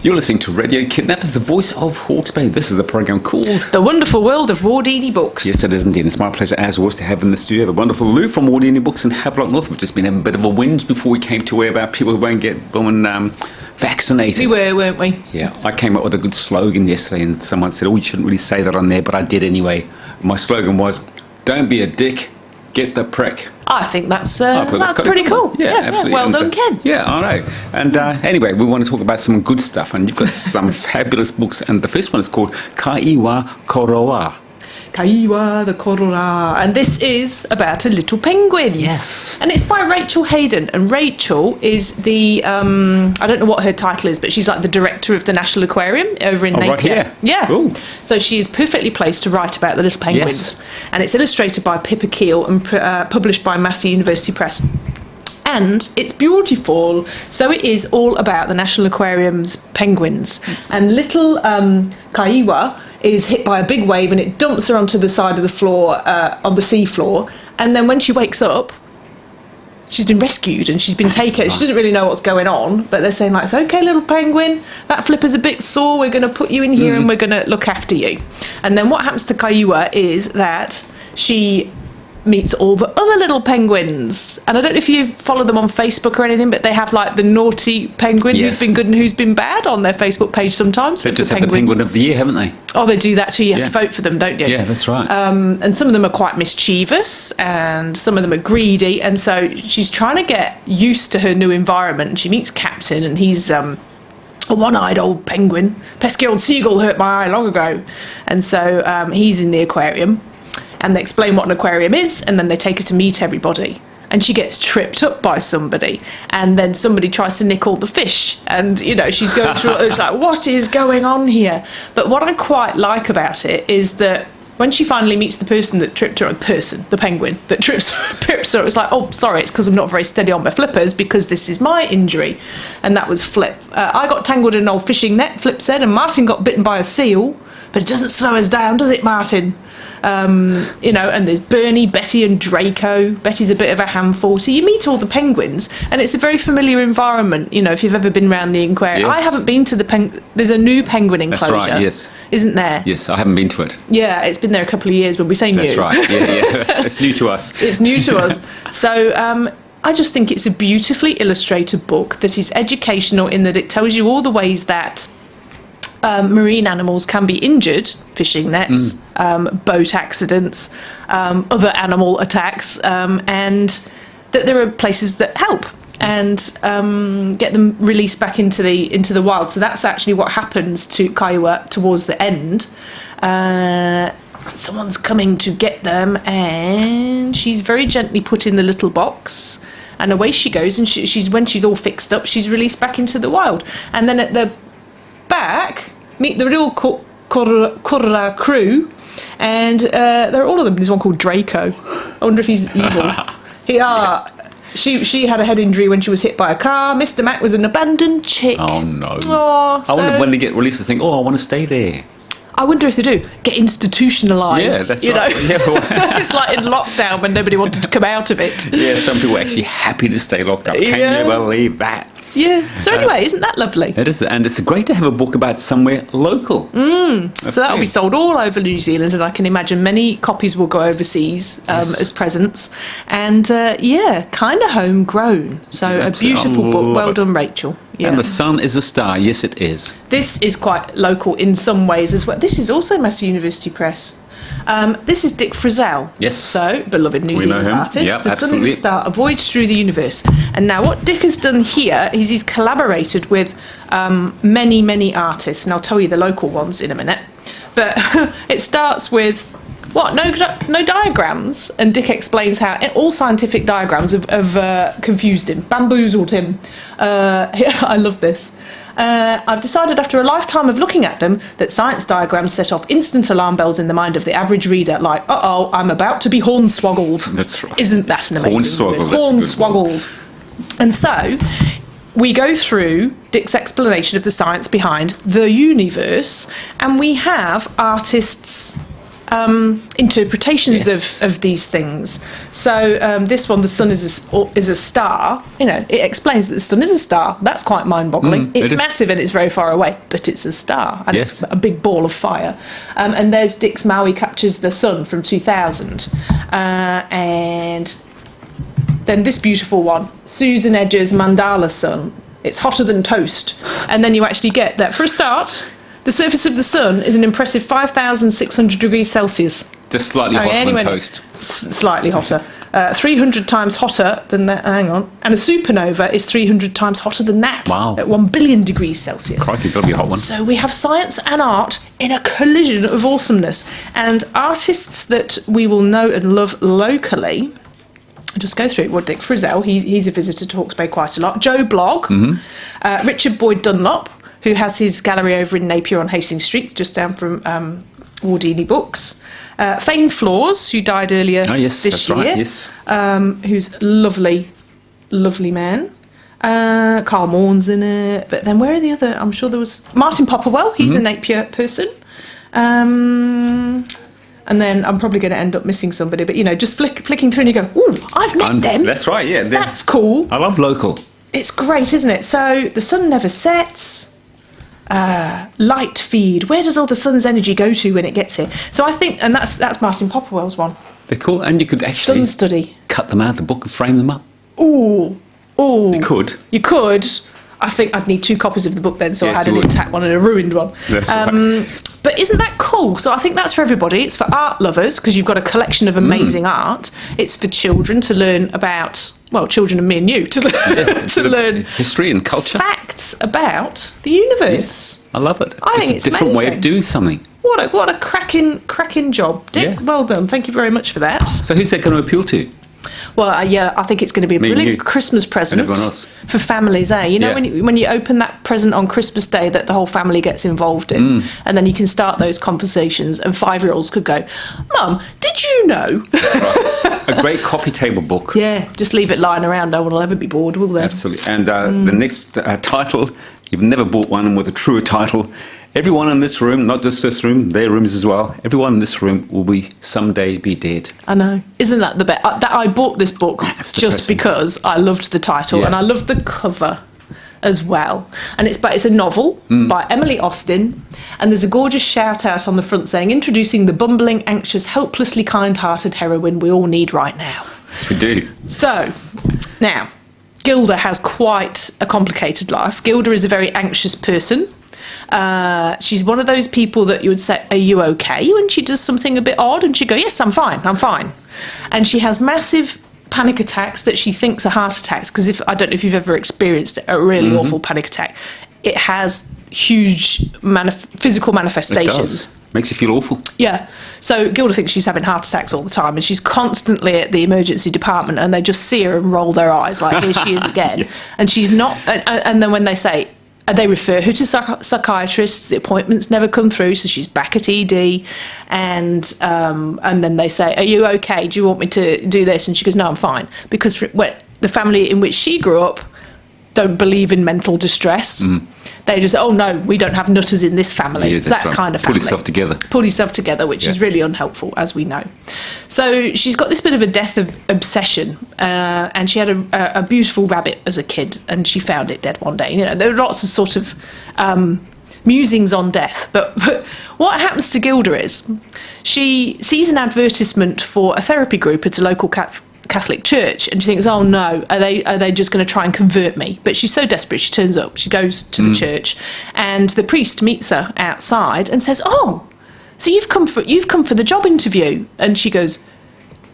You're listening to Radio Kidnappers, the voice of Hawke's Bay. This is a program called The Wonderful World of Wardini Books. Yes, it is indeed. It's my pleasure, as always, to have in the studio the wonderful Lou from Wardini Books in Havelock North. We've just been having a bit of a whinge before we came to where about people who won't get vaccinated. We were, weren't we? Yeah, I came up with a good slogan yesterday, and someone said, "Oh, you shouldn't really say that on there," but I did anyway. My slogan was, "Don't be a dick, get the prick." I think that's pretty cool. Yeah, absolutely. Well done, Ken. Yeah, I know. And anyway, we want to talk about some good stuff, and you've got some fabulous books, and the first one is called Kaewa The Korora. Kaewa The Korora. And this is about a little penguin. Yes. And it's by Rachel Hayden. And Rachel is the, I don't know what her title is, but she's like the director of the National Aquarium over in Napier. Right here. Yeah. Ooh. So she is perfectly placed to write about the little penguins. Yes. And it's illustrated by Pippa Keel and published by Massey University Press. And it's beautiful. So it is all about the National Aquarium's penguins. And little Kaewa is hit by a big wave and it dumps her onto the side of the floor, on the sea floor. And then when she wakes up, she's been rescued and she's been taken. She doesn't really know what's going on, but they're saying, like, it's okay, little penguin, that flipper's a bit sore, we're going to put you in here and we're going to look after you. And then what happens to Kaewa is that she meets all the other little penguins, and I don't know if you follow them on Facebook or anything, but they have like the naughty penguin who's been good and who's been bad on their Facebook page sometimes. They just have the penguin of the year, haven't they? Oh, they do that too. You have to vote for them, don't you? Yeah, that's right. And some of them are quite mischievous and some of them are greedy, and so she's trying to get used to her new environment, and she meets Captain, and he's a one-eyed old penguin. Pesky old seagull hurt my eye long ago. And so he's in the aquarium. And they explain what an aquarium is, and then they take her to meet everybody. And she gets tripped up by somebody, and then somebody tries to nick all the fish. And, you know, she's going through, it's like, what is going on here? But what I quite like about it is that when she finally meets the person that tripped her, the penguin that trips her, it's like, oh, sorry, it's because I'm not very steady on my flippers, because this is my injury. And that was Flip. I got tangled in an old fishing net, Flip said, and Martin got bitten by a seal. But it doesn't slow us down, does it, Martin? You know, and there's Bernie, Betty and Draco. Betty's a bit of a handful. So you meet all the penguins, and it's a very familiar environment, you know, if you've ever been around the aquarium. Yes. I haven't been to there's a new penguin enclosure. That's right, yes. Isn't there? Yes, I haven't been to it. Yeah, it's been there a couple of years when we say new. That's right, yeah. It's new to us. It's new to us. So I just think it's a beautifully illustrated book that is educational in that it tells you all the ways that marine animals can be injured, fishing nets, boat accidents, other animal attacks, and that there are places that help and get them released back into the wild. So that's actually what happens to Kaewa towards the end. Someone's coming to get them, and she's very gently put in the little box, and away she goes. And when she's all fixed up, she's released back into the wild. And then at the back, meet the real Korora crew, and there are all of them. There's one called Draco. I wonder if he's evil. She had a head injury when she was hit by a car. Mr. Mac was an abandoned chick. Oh no. Oh, I wonder when they get released, they think, oh, I want to stay there. I wonder if they do get institutionalised. Yeah, that's right. It's like in lockdown when nobody wanted to come out of it. Yeah, some people are actually happy to stay locked up. Can you believe that? Yeah. So anyway, isn't that lovely? It is, and it's great to have a book about somewhere local. So that'll be sold all over New Zealand, and I can imagine many copies will go overseas as presents. And kind of homegrown. So a beautiful book. Well done, Rachel. Yeah. And the sun is a star. Yes, it is. This is quite local in some ways as well. This is also Massey University Press. This is Dick Frizzell. Yes. So, beloved New Zealand artist. Yep, the Sun is a Star, A Voyage Through the Universe. And now what Dick has done here is he's collaborated with many, many artists. And I'll tell you the local ones in a minute. But it starts with, no diagrams? And Dick explains how all scientific diagrams have confused him, bamboozled him. I love this. I've decided after a lifetime of looking at them that science diagrams set off instant alarm bells in the mind of the average reader, like, uh-oh, I'm about to be hornswoggled. That's right. Isn't that an amazing word? Hornswoggled. And so we go through Dick's explanation of the science behind the universe, and we have artists interpretations Yes. of these things. So this one, the sun is a star. You know, it explains that the sun is a star. That's quite mind-boggling. It's it is. massive and it's very far away, but it's a star and Yes. it's a big ball of fire. And there's Dick's Maui Captures the Sun from 2000, and then this beautiful one, Susan Edger's Mandala Sun. It's hotter than toast, and then you actually get that for a start. The surface of the sun is an impressive 5,600 degrees Celsius. Just slightly hotter than toast. Slightly hotter. 300 times hotter than that. Hang on. And a supernova is 300 times hotter than that. Wow. At 1 billion degrees Celsius. Crikey, that'll be a hot one. So we have science and art in a collision of awesomeness. And artists that we will know and love locally. I'll just go through it. Well, Dick Frizzell, he's a visitor to Hawke's Bay quite a lot. Joe Blogg, Richard Boyd Dunlop, who has his gallery over in Napier on Hastings Street, just down from Wardini Books. Fane Floors, who died earlier this that's year, right, yes. who's a lovely, lovely man. Carl Maughan's in it. But then where are the other? I'm sure there was Martin Popperwell. He's a Napier person. And then I'm probably going to end up missing somebody. But, you know, just flicking through and you go, ooh, I've met them. That's right, yeah. That's cool. I love local. It's great, isn't it? So the sun never sets. Light feed. Where does all the sun's energy go to when it gets here? So I think, and that's Martin Popperwell's one. They're cool, and you could actually Sun study. cut them out of the book and frame them up. Ooh. You could. You could. I think I'd need 2 copies of the book then, so Yes, I had you an would. intact one and a ruined one. That's right. But isn't that cool? So I think that's for everybody. It's for art lovers, because you've got a collection of amazing art. It's for children to learn about, well, children and me and you, to learn, to learn history and culture. facts about the universe. I love it. I Just think a it's different way of amazing. doing something. What a cracking job. Dick, Yeah. well done. Thank you very much for that. So who's that going to appeal to? Well, yeah, I think it's going to be a Me and brilliant you. Christmas present And everyone else. for families, eh? You know, Yeah. when you open that present on Christmas Day that the whole family gets involved in, and then you can start those conversations, and 5-year-olds could go, Mum, did you know? A great coffee table book. Yeah, just leave it lying around. No one will ever be bored, will they? Absolutely. And the next title, you've never bought one with a truer title. Everyone in this room, not just this room, their rooms as well, everyone in this room will someday be dead. I know. Isn't that the best? That I bought this book That's just depressing. because I loved the title Yeah. and I loved the cover as well. And it's a novel by Emily Austin, and there's a gorgeous shout out on the front saying, introducing the bumbling, anxious, helplessly kind-hearted heroine we all need right now. Yes, we do. So, now, Gilda has quite a complicated life. Gilda is a very anxious person. She's one of those people that you would say, are you okay? When she does something a bit odd, and she'd go, yes, I'm fine. And she has massive panic attacks that she thinks are heart attacks, because I don't know if you've ever experienced a really awful panic attack. It has huge physical It manifestations. does. Makes you feel awful. Yeah. So Gilda thinks she's having heart attacks all the time, and she's constantly at the emergency department, and they just see her and roll their eyes like, here she is again. Yes. And she's not. And then when they say, they refer her to psychiatrists, the appointments never come through, so she's back at ED. And then they say, are you okay? Do you want me to do this? And she goes, no, I'm fine. Because the family in which she grew up don't believe in mental distress. They just, oh no, we don't have nutters in this family. Yeah, It's that's that right. kind of Pull family. yourself together. Pull yourself together, which is really unhelpful, as we know. So she's got this bit of a death obsession, and she had a beautiful rabbit as a kid, and she found it dead one day. You know, there are lots of sort of musings on death. But what happens to Gilda is she sees an advertisement for a therapy group at a local Catholic church, and she thinks, oh no, are they just going to try and convert me? But she's so desperate, she turns up, she goes to the church, and the priest meets her outside and says, oh, so you've come for the job interview? And she goes,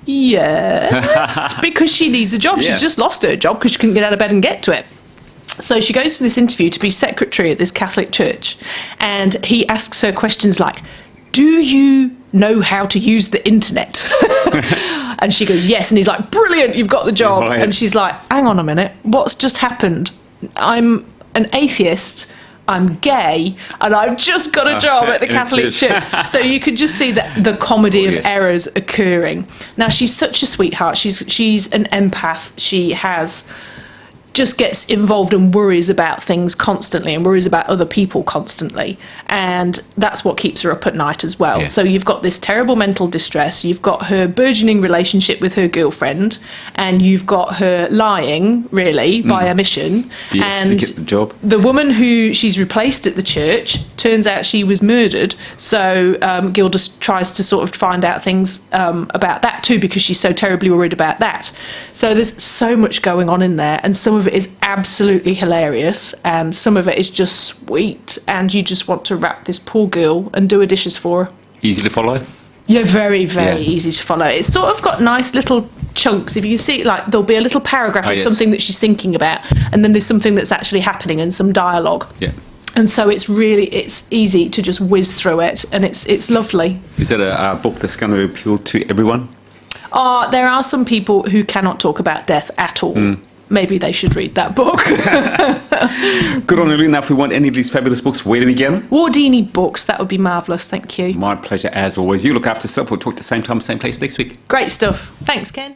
yes, because she needs a job. Yeah. She's just lost her job because she couldn't get out of bed and get to it. So she goes for this interview to be secretary at this Catholic church, and he asks her questions like, do you know how to use the internet? And she goes, yes. And he's like, brilliant, you've got the job. Right. And she's like, hang on a minute, what's just happened? I'm an atheist, I'm gay, and I've just got a job at the Catholic church. So you could just see the comedy of errors occurring. Now, she's such a sweetheart. She's an empath. She has just gets involved and worries about things constantly and worries about other people constantly. And that's what keeps her up at night as well. Yeah. So you've got this terrible mental distress, you've got her burgeoning relationship with her girlfriend, and you've got her lying, really, by omission. Yes, and to get the job. the woman who she's replaced at the church, turns out she was murdered. So Gilda tries to sort of find out things about that too, because she's so terribly worried about that. So there's so much going on in there, and some of it is absolutely hilarious, and some of it is just sweet, and you just want to wrap this poor girl and do her dishes for her. Easy to follow. Yeah, very, very Yeah. easy to follow. It's sort of got nice little chunks. If you see, like, there'll be a little paragraph of yes. something that she's thinking about, and then there's something that's actually happening and some dialogue. Yeah. And so it's easy to just whiz through it, and it's lovely. Is that a book that's going to appeal to everyone? There are some people who cannot talk about death at all. Maybe they should read that book. Good on you. Now, if we want any of these fabulous books, where do we get them? Wardini Books, that would be marvellous, thank you. My pleasure, as always. You look after yourself. We'll talk at the same time, same place next week. Great stuff. Thanks, Ken.